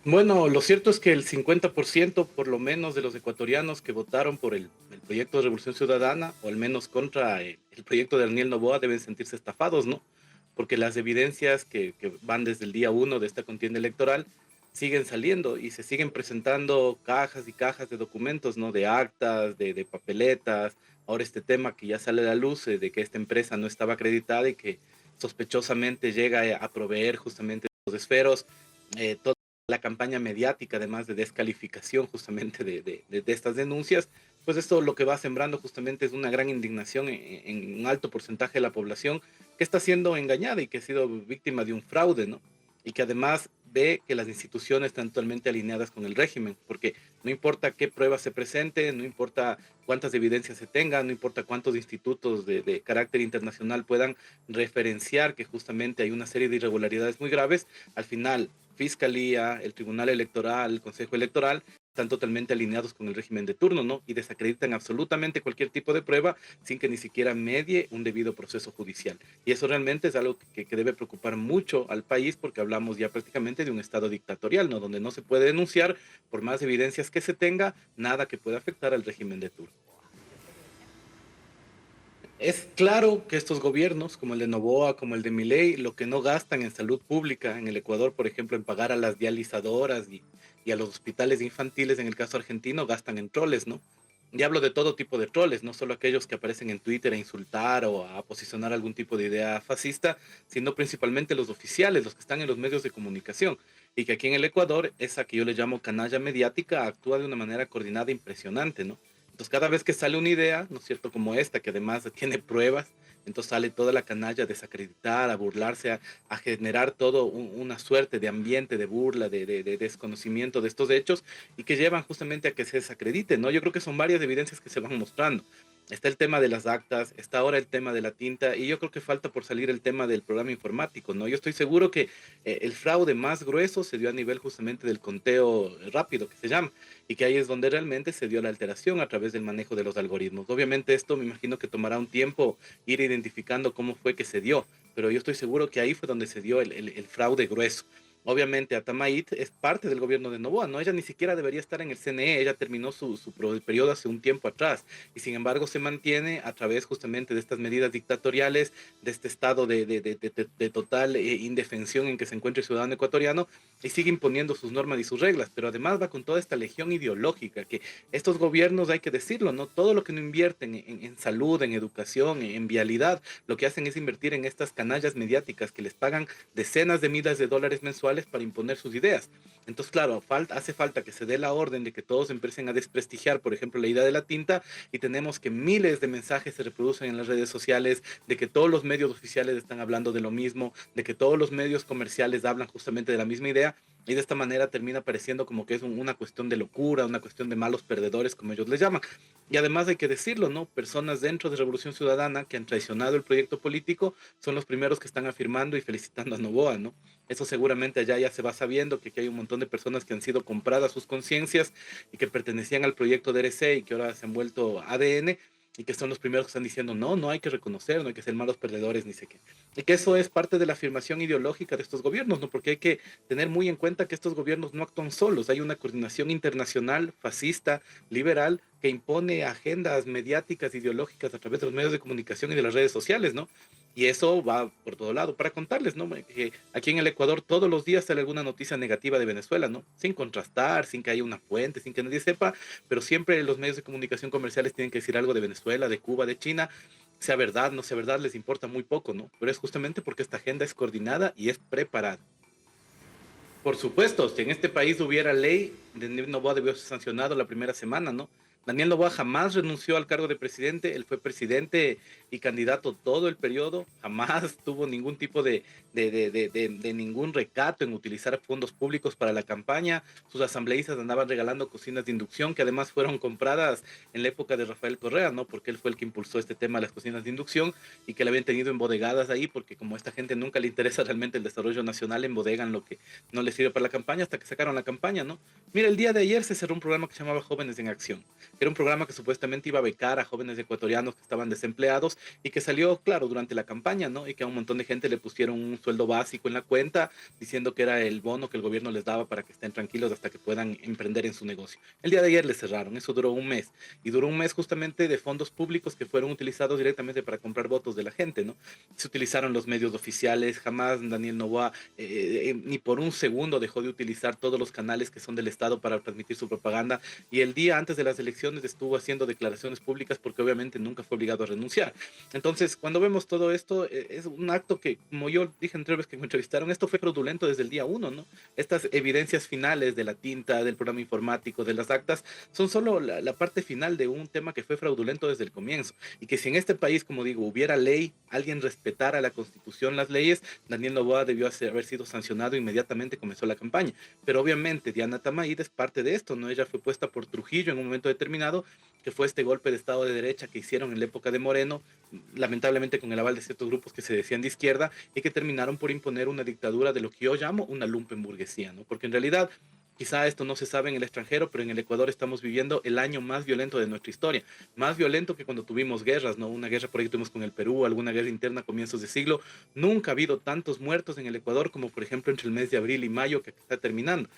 Bueno, lo cierto es que el 50% por lo menos de los ecuatorianos que votaron por el proyecto de Revolución Ciudadana, o al menos contra el proyecto de Daniel Noboa, deben sentirse estafados, ¿no? Porque las evidencias que van desde el día uno de esta contienda electoral siguen saliendo y se siguen presentando cajas y cajas de documentos, ¿no? De actas, de papeletas. Ahora este tema que ya sale a la luz, de que esta empresa no estaba acreditada y que sospechosamente llega a proveer justamente los esferos, toda la campaña mediática, además de descalificación justamente de estas denuncias, pues esto lo que va sembrando justamente es una gran indignación en un alto porcentaje de la población que está siendo engañada y que ha sido víctima de un fraude, ¿no? Y que además ve que las instituciones están totalmente alineadas con el régimen, porque no importa qué pruebas se presenten, no importa cuántas evidencias se tengan, no importa cuántos institutos de carácter internacional puedan referenciar que justamente hay una serie de irregularidades muy graves, al final Fiscalía, el Tribunal Electoral, el Consejo Electoral, están totalmente alineados con el régimen de turno, ¿no? Y desacreditan absolutamente cualquier tipo de prueba sin que ni siquiera medie un debido proceso judicial. Y eso realmente es algo que debe preocupar mucho al país porque hablamos ya prácticamente de un estado dictatorial, ¿no? Donde no se puede denunciar, por más evidencias que se tenga, nada que pueda afectar al régimen de turno. Es claro que estos gobiernos, como el de Noboa, como el de Milei, lo que no gastan en salud pública, en el Ecuador, por ejemplo, en pagar a las dializadoras y a los hospitales infantiles, en el caso argentino, gastan en troles, ¿no? Y hablo de todo tipo de troles, no solo aquellos que aparecen en Twitter a insultar o a posicionar algún tipo de idea fascista, sino principalmente los oficiales, los que están en los medios de comunicación. Y que aquí en el Ecuador, esa que yo le llamo canalla mediática, actúa de una manera coordinada impresionante, ¿no? Entonces, cada vez que sale una idea, ¿no es cierto?, como esta, que además tiene pruebas, entonces sale toda la canalla a desacreditar, a burlarse, a generar todo una suerte de ambiente de burla, de desconocimiento de estos hechos y que llevan justamente a que se desacredite, ¿no? Yo creo que son varias evidencias que se van mostrando. Está el tema de las actas, está ahora el tema de la tinta y yo creo que falta por salir el tema del programa informático, ¿no? Yo estoy seguro que el fraude más grueso se dio a nivel justamente del conteo rápido, que se llama, y que ahí es donde realmente se dio la alteración a través del manejo de los algoritmos. Obviamente esto me imagino que tomará un tiempo ir identificando cómo fue que se dio, pero yo estoy seguro que ahí fue donde se dio el fraude grueso. Obviamente Atamait es parte del gobierno de Novoa, ¿no? Ella ni siquiera debería estar en el CNE, ella terminó su periodo hace un tiempo atrás y sin embargo se mantiene a través justamente de estas medidas dictatoriales, de este estado de total indefensión en que se encuentra el ciudadano ecuatoriano y sigue imponiendo sus normas y sus reglas, pero además va con toda esta legión ideológica que estos gobiernos, hay que decirlo, ¿no? Todo lo que no invierten en salud, en educación, en vialidad, lo que hacen es invertir en estas canallas mediáticas que les pagan decenas de miles de dólares mensuales para imponer sus ideas. Entonces, claro, hace falta que se dé la orden de que todos empiecen a desprestigiar, por ejemplo, la idea de la tinta y tenemos que miles de mensajes se reproducen en las redes sociales, de que todos los medios oficiales están hablando de lo mismo, de que todos los medios comerciales hablan justamente de la misma idea y de esta manera termina pareciendo como que es una cuestión de locura, una cuestión de malos perdedores, como ellos les llaman. Y además hay que decirlo, ¿no? Personas dentro de Revolución Ciudadana que han traicionado el proyecto político son los primeros que están afirmando y felicitando a Novoa, ¿no? Eso seguramente allá ya se va sabiendo, que aquí hay un montón de personas que han sido compradas sus conciencias y que pertenecían al proyecto de RC y que ahora se han vuelto ADN y que son los primeros que están diciendo, no, no hay que reconocer, no hay que ser malos perdedores, ni sé qué. Y que eso es parte de la afirmación ideológica de estos gobiernos, ¿no? Porque hay que tener muy en cuenta que estos gobiernos no actúan solos, hay una coordinación internacional, fascista, liberal, que impone agendas mediáticas, ideológicas a través de los medios de comunicación y de las redes sociales, ¿no? Y eso va por todo lado. Para contarles, ¿no? Que aquí en el Ecuador todos los días sale alguna noticia negativa de Venezuela, ¿no? Sin contrastar, sin que haya una fuente, sin que nadie sepa, pero siempre los medios de comunicación comerciales tienen que decir algo de Venezuela, de Cuba, de China, sea verdad, no sea verdad, les importa muy poco, ¿no? Pero es justamente porque esta agenda es coordinada y es preparada. Por supuesto, si en este país hubiera ley, Daniel Noboa debió ser sancionado la primera semana, ¿no? Daniel Noboa jamás renunció al cargo de presidente, él fue presidente y candidato todo el periodo, jamás tuvo ningún tipo de ningún recato en utilizar fondos públicos para la campaña, sus asambleístas andaban regalando cocinas de inducción que además fueron compradas en la época de Rafael Correa, ¿no? Porque él fue el que impulsó este tema de las cocinas de inducción y que le habían tenido embodegadas ahí, porque como a esta gente nunca le interesa realmente el desarrollo nacional, embodegan lo que no le sirve para la campaña hasta que sacaron la campaña, ¿no? Mira, el día de ayer se cerró un programa que se llamaba Jóvenes en Acción. Era un programa que supuestamente iba a becar a jóvenes ecuatorianos que estaban desempleados y que salió, claro, durante la campaña, ¿no? Y que a un montón de gente le pusieron un sueldo básico en la cuenta, diciendo que era el bono que el gobierno les daba para que estén tranquilos hasta que puedan emprender en su negocio. El día de ayer les cerraron, eso duró un mes. Y duró un mes justamente de fondos públicos que fueron utilizados directamente para comprar votos de la gente, ¿no? Se utilizaron los medios oficiales, jamás Daniel Noboa ni por un segundo dejó de utilizar todos los canales que son del Estado para transmitir su propaganda, y el día antes de las elecciones estuvo haciendo declaraciones públicas porque obviamente nunca fue obligado a renunciar. Entonces, cuando vemos todo esto, es un acto que, como yo dije entre vez que me entrevistaron, esto fue fraudulento desde el día uno, ¿no? Estas evidencias finales de la tinta, del programa informático, de las actas, son solo la parte final de un tema que fue fraudulento desde el comienzo, y que si en este país, como digo, hubiera ley, alguien respetara la Constitución, las leyes, Daniel Noboa debió haber sido sancionado inmediatamente, comenzó la campaña. Pero obviamente Diana Tamaíd es parte de esto, ¿no? Ella fue puesta por Trujillo en un momento determinado, que fue este golpe de Estado de derecha que hicieron en la época de Moreno, lamentablemente con el aval de ciertos grupos que se decían de izquierda, y que terminaron por imponer una dictadura de lo que yo llamo una lumpenburguesía, ¿no? Porque en realidad, quizá esto no se sabe en el extranjero, pero en el Ecuador estamos viviendo el año más violento de nuestra historia. Más violento que cuando tuvimos guerras, ¿no? Una guerra por ahí que tuvimos con el Perú, alguna guerra interna a comienzos de siglo. Nunca ha habido tantos muertos en el Ecuador como, por ejemplo, entre el mes de abril y mayo que está terminando.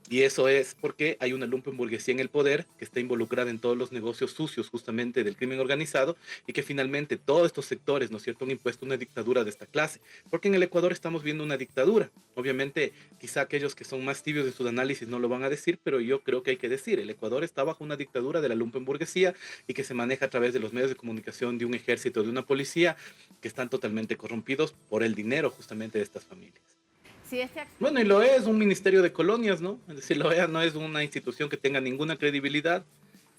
Y eso es porque hay una lumpenburguesía en el poder que está involucrada en todos los negocios sucios justamente del crimen organizado, y que finalmente todos estos sectores, ¿no es cierto?, han impuesto una dictadura de esta clase. Porque en el Ecuador estamos viendo una dictadura. Obviamente, quizá aquellos que son más tibios en sus análisis no lo van a decir, pero yo creo que hay que decir, el Ecuador está bajo una dictadura de la lumpenburguesía, y que se maneja a través de los medios de comunicación, de un ejército, de una policía, que están totalmente corrompidos por el dinero justamente de estas familias. Si este acto... Bueno, y lo es un ministerio de colonias, ¿no? Es decir, la OEA no es una institución que tenga ninguna credibilidad.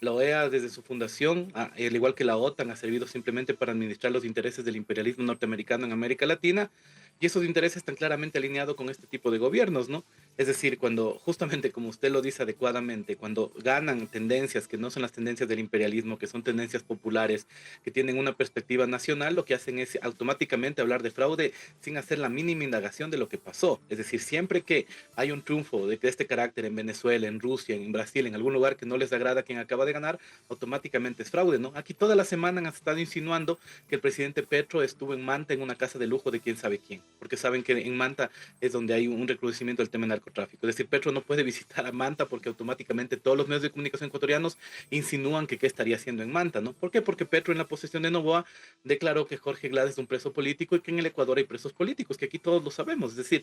La OEA, desde su fundación, al igual que la OTAN, ha servido simplemente para administrar los intereses del imperialismo norteamericano en América Latina, y esos intereses están claramente alineados con este tipo de gobiernos, ¿no? Es decir, cuando, justamente como usted lo dice adecuadamente, cuando ganan tendencias que no son las tendencias del imperialismo, que son tendencias populares, que tienen una perspectiva nacional, lo que hacen es automáticamente hablar de fraude sin hacer la mínima indagación de lo que pasó. Es decir, siempre que hay un triunfo de este carácter en Venezuela, en Rusia, en Brasil, en algún lugar que no les agrada a quien acaba de ganar, automáticamente es fraude, ¿no? Aquí toda la semana han estado insinuando que el presidente Petro estuvo en Manta en una casa de lujo de quién sabe quién, porque saben que en Manta es donde hay un recrudecimiento del tema del narcotráfico. Es decir, Petro no puede visitar a Manta porque automáticamente todos los medios de comunicación ecuatorianos insinúan que qué estaría haciendo en Manta, ¿no? ¿Por qué? Porque Petro, en la posesión de Noboa, declaró que Jorge Glass es un preso político y que en el Ecuador hay presos políticos, que aquí todos lo sabemos. Es decir,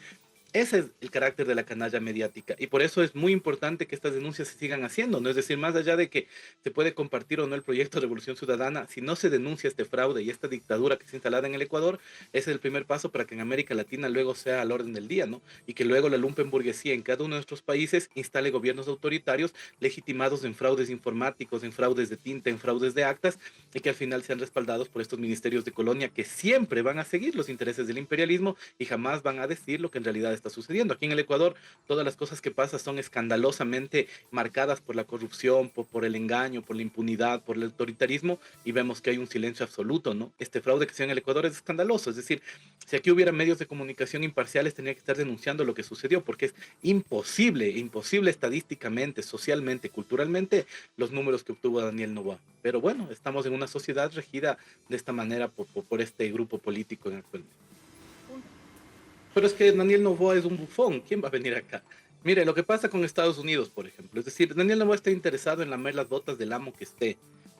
ese es el carácter de la canalla mediática, y por eso es muy importante que estas denuncias se sigan haciendo, ¿no? Es decir, más allá de que se puede compartir o no el proyecto de Revolución Ciudadana, si no se denuncia este fraude y esta dictadura que está instalada en el Ecuador, ese es el primer paso para que en América Latina luego sea al orden del día, ¿no? Y que luego la lumpenburguesía en cada uno de nuestros países instale gobiernos autoritarios legitimados en fraudes informáticos, en fraudes de tinta, en fraudes de actas, y que al final sean respaldados por estos ministerios de colonia que siempre van a seguir los intereses del imperialismo y jamás van a decir lo que en realidad está sucediendo. Aquí en el Ecuador, todas las cosas que pasan son escandalosamente marcadas por la corrupción, por el engaño, por la impunidad, por el autoritarismo, y vemos que hay un silencio absoluto, ¿no? Este fraude que se da en el Ecuador es escandaloso. Es decir, si aquí hubiera medios de comunicación imparciales, tendría que estar denunciando lo que sucedió, porque es imposible, imposible estadísticamente, socialmente, culturalmente, los números que obtuvo Daniel Noboa. Pero bueno, estamos en una sociedad regida de esta manera por este grupo político en actualmente. Pero es que Daniel Noboa es un bufón. ¿Quién va a venir acá? Mire, lo que pasa con Estados Unidos, por ejemplo. Es decir, Daniel Noboa está interesado en lamer las botas del amo que esté.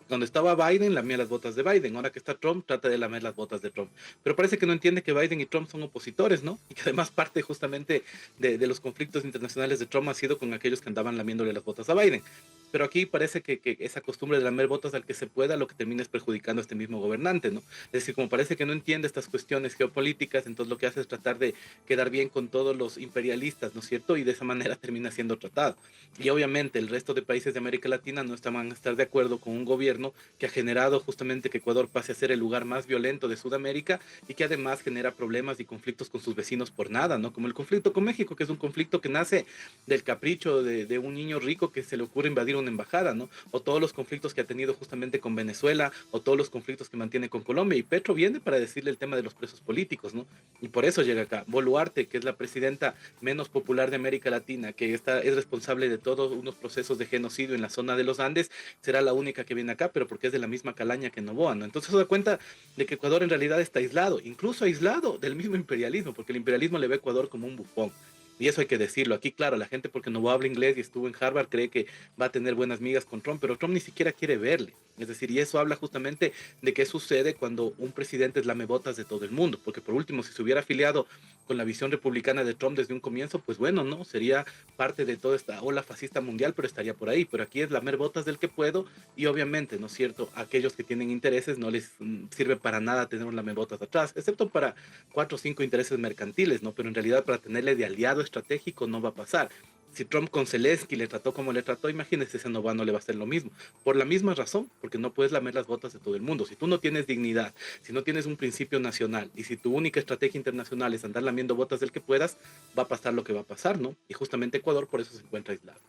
Cuando estaba Biden, lamía las botas de Biden. Ahora que está Trump, trata de lamer las botas de Trump. Pero parece que no entiende que Biden y Trump son opositores, ¿no? Y que además parte justamente de los conflictos internacionales de Trump ha sido con aquellos que andaban lamiéndole las botas a Biden. Pero aquí parece que esa costumbre de lamer botas al que se pueda, lo que termina es perjudicando a este mismo gobernante, ¿no? Es decir, como parece que no entiende estas cuestiones geopolíticas, entonces lo que hace es tratar de quedar bien con todos los imperialistas, ¿no es cierto? Y de esa manera termina siendo tratado. Y obviamente el resto de países de América Latina no van a estar de acuerdo con un gobierno que ha generado justamente que Ecuador pase a ser el lugar más violento de Sudamérica, y que además genera problemas y conflictos con sus vecinos por nada, ¿no? Como el conflicto con México, que es un conflicto que nace del capricho de un niño rico que se le ocurre invadir una embajada, ¿no? O todos los conflictos que ha tenido justamente con Venezuela, o todos los conflictos que mantiene con Colombia. Y Petro viene para decirle el tema de los presos políticos, ¿no? Y por eso llega acá. Boluarte, que es la presidenta menos popular de América Latina, que es responsable de todos unos procesos de genocidio en la zona de los Andes, será la única que viene acá, pero porque es de la misma calaña que Noboa, ¿no? Entonces se da cuenta de que Ecuador en realidad está aislado, incluso aislado del mismo imperialismo, porque el imperialismo le ve a Ecuador como un bufón. Y eso hay que decirlo. Aquí, claro, la gente porque no habla inglés y estuvo en Harvard cree que va a tener buenas migas con Trump, pero Trump ni siquiera quiere verle. Es decir, y eso habla justamente de qué sucede cuando un presidente es lamebotas de todo el mundo. Porque por último, si se hubiera afiliado con la visión republicana de Trump desde un comienzo, pues bueno, ¿no? Sería parte de toda esta ola fascista mundial, pero estaría por ahí. Pero aquí es lamer botas del que puedo y obviamente, ¿no es cierto? A aquellos que tienen intereses no les sirve para nada tener un lamebotas atrás, excepto para 4 o 5 intereses mercantiles, ¿no? Pero en realidad para tenerle de aliado estratégico no va a pasar. Si Trump con Zelensky le trató como le trató, imagínese, ese Nová no le va a hacer lo mismo. Por la misma razón, porque no puedes lamer las botas de todo el mundo. Si tú no tienes dignidad, si no tienes un principio nacional y si tu única estrategia internacional es andar lamiendo botas del que puedas, va a pasar lo que va a pasar, ¿no? Y justamente Ecuador por eso se encuentra aislado.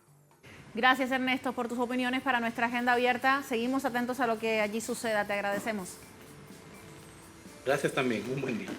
Gracias, Ernesto, por tus opiniones para nuestra agenda abierta. Seguimos atentos a lo que allí suceda. Te agradecemos. Gracias también. Un buen día.